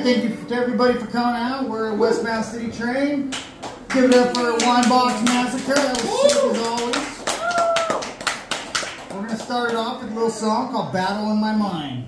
Thank you to everybody for coming out. We're at Westbound City Train. Give it up for Wine Box Massacre. That was sick as always. We're going to start it off with a little song called Battle in My Mind.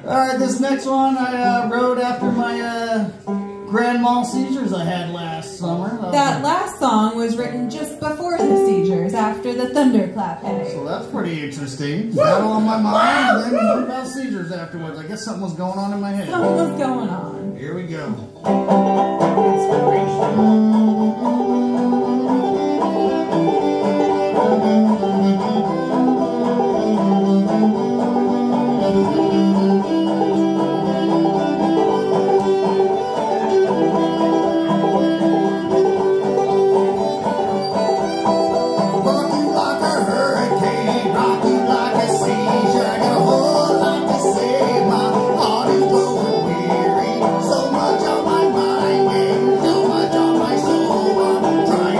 Alright, this next one I wrote after my grand mal seizures I had last summer. That last song was written just before the seizures, after the thunderclap headache. So that's pretty interesting. Battle on my mind, and then about seizures afterwards. I guess something was going on in my head. Something was going on. Here we go. Trying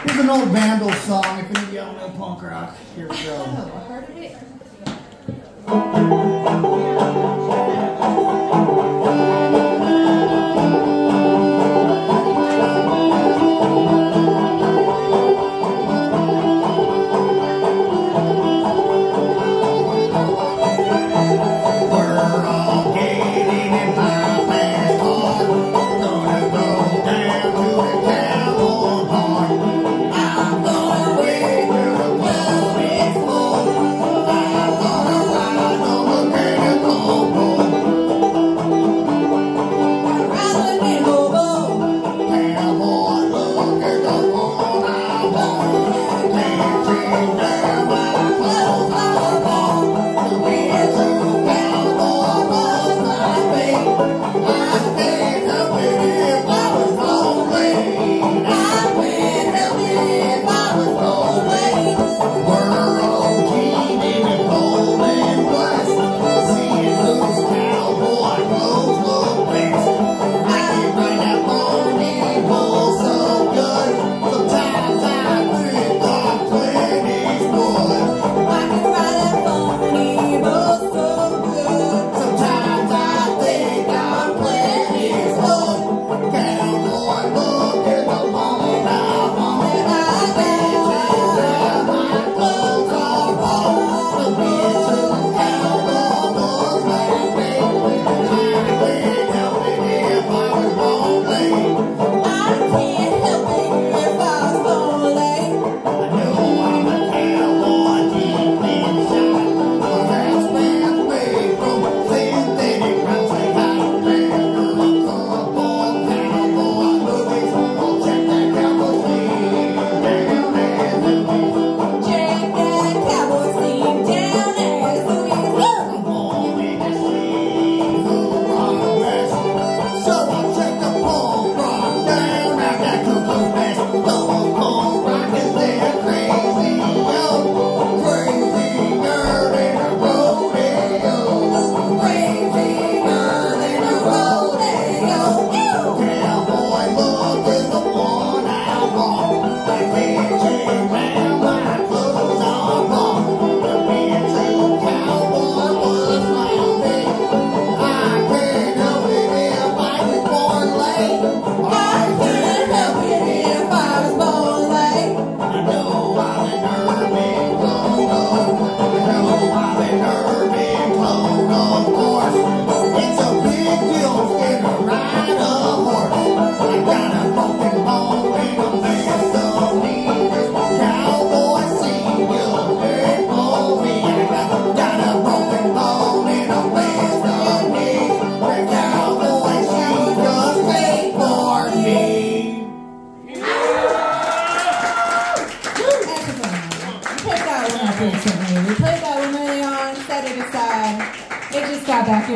Here's an old Vandal song, if any of y'all know punk rock. Here we go. Oh, I heard of it. We're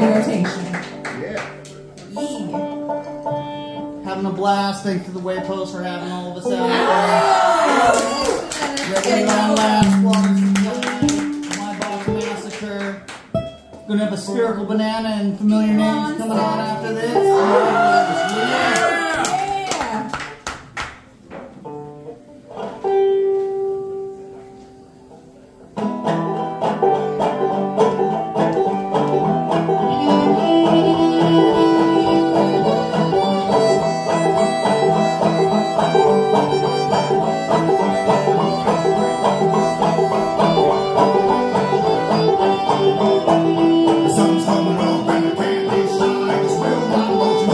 your rotation. Yeah. Yeah. Having a blast. Thanks to the Waypost for having all of us out. Ready to last My Box Massacre. Gonna have a Spherical Banana and Familiar Names coming on after this. Yeah. The sun's coming up and the candy's shining. Smell my motion,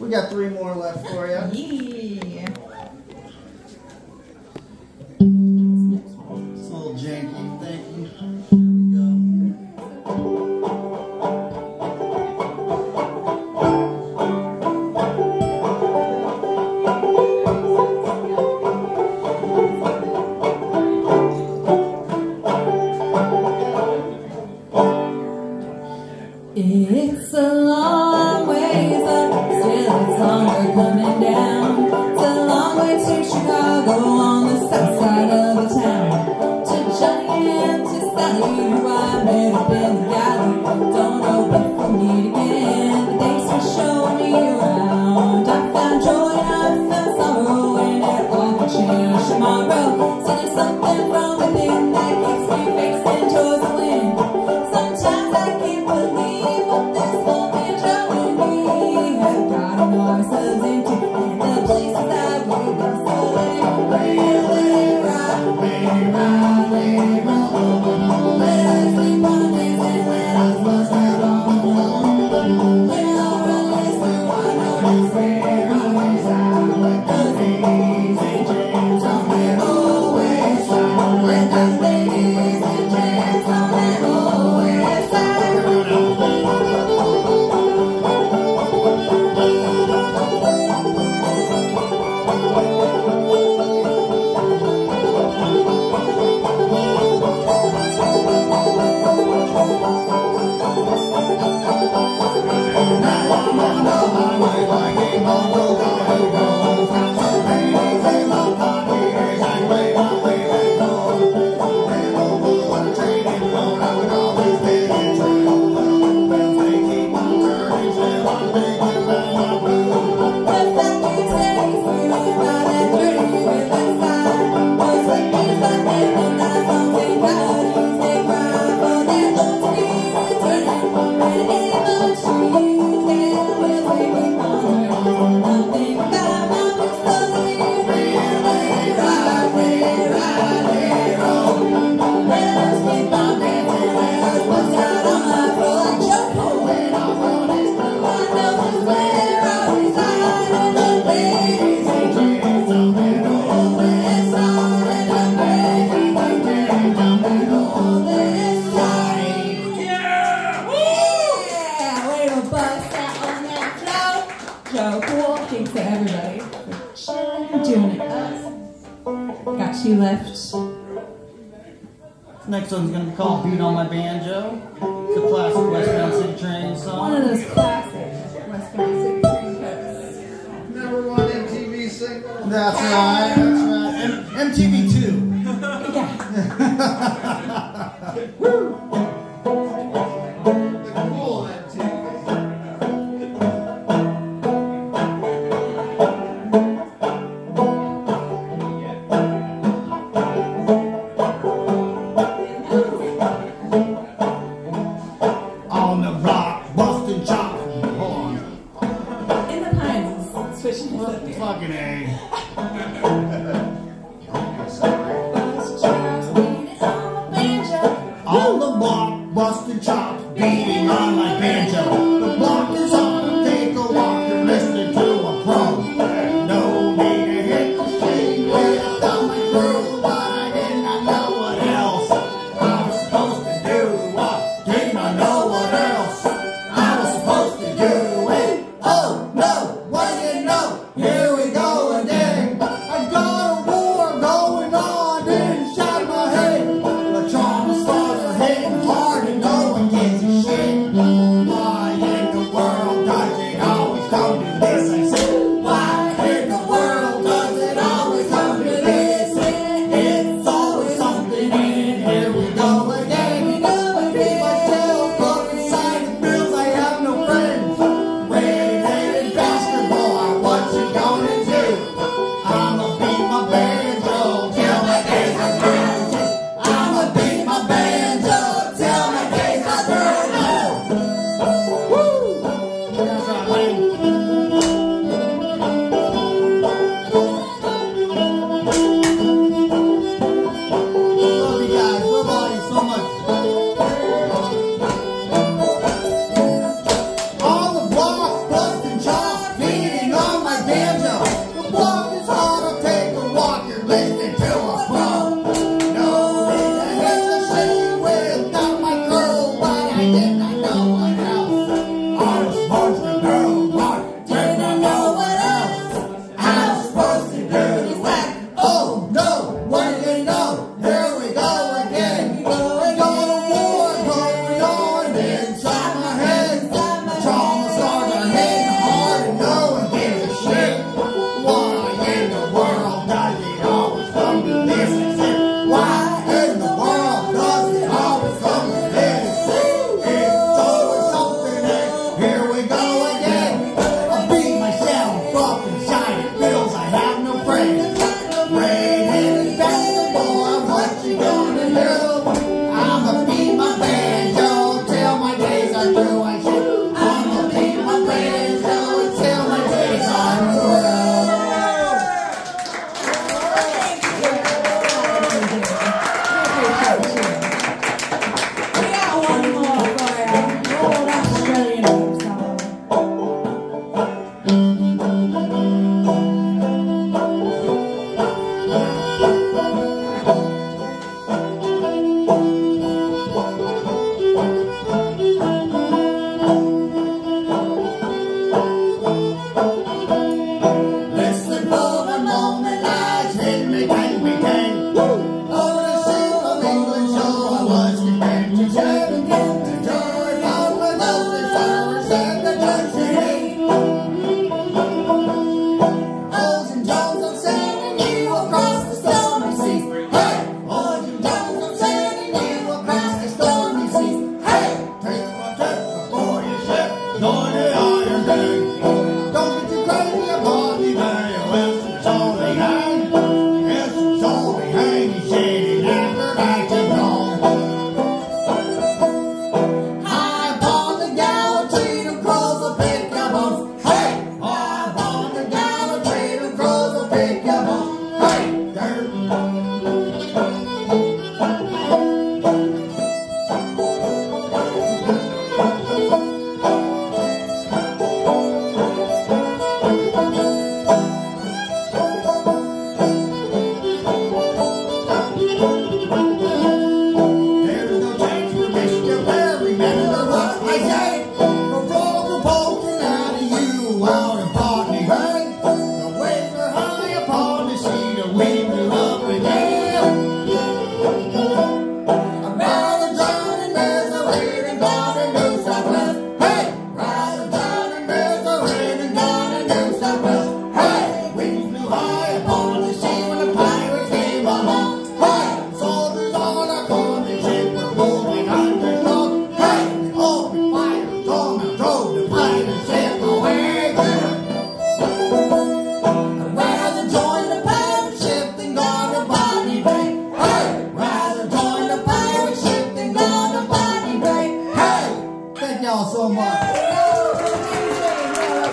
We got 3 more left for you. Yeah. It's a little janky. Thank you. Here we go. It's a long ways up, still it's longer coming down. It's a long way to Chicago on the south side of the town. To Johnny and to Sally, who I met up in the alley. Don't know if we'll meet again, but thanks for showing me around. I found joy and I found sorrow, and it all can change tomorrow. So there's something from within that keeps me facing towards the wind. Sometimes I can't believe what this moment showing me have gotten ourselves into, and the places that we've been so really rock, really rock, really rock. Let us sleep on this and let us bust out on the floor. When I'll run this through, I know this we're always out with the easy dreams on it always shine. With the ladies and dreams on it always shine. She left. Next one's going to be called Beat on My Banjo. It's a classic Westbound City Train song. One of those classic Westbound City Train cuts. Number 1 MTV single. That's right, that's right. MTV 2. Yeah. Woo! The cool MTV. On the block, busting chops. Hold on. In the Pines, switching his up here. Fucking A. On the block, busting chops, beating on my banjo. The block is on, take a walk, you're listening to a pro. No need to hit the street with all my crew, but I did not know what else I was supposed to do. I did not know what else I was supposed to do. Wait, oh no, what do you know? Here we go again. I got a war going on inside my head. The trauma stars are hitting hard and no one gives a shit. Why in the world does it always come to this? I said, why in the world does it always come to this? It's always something in here. We go again. Keep myself up inside the bills. I have no friends. Red-headed bastard boy, what you gonna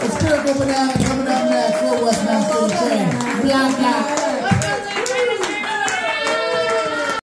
It's Critical Banana coming up next. We're Westbound City Train. Blah, blah.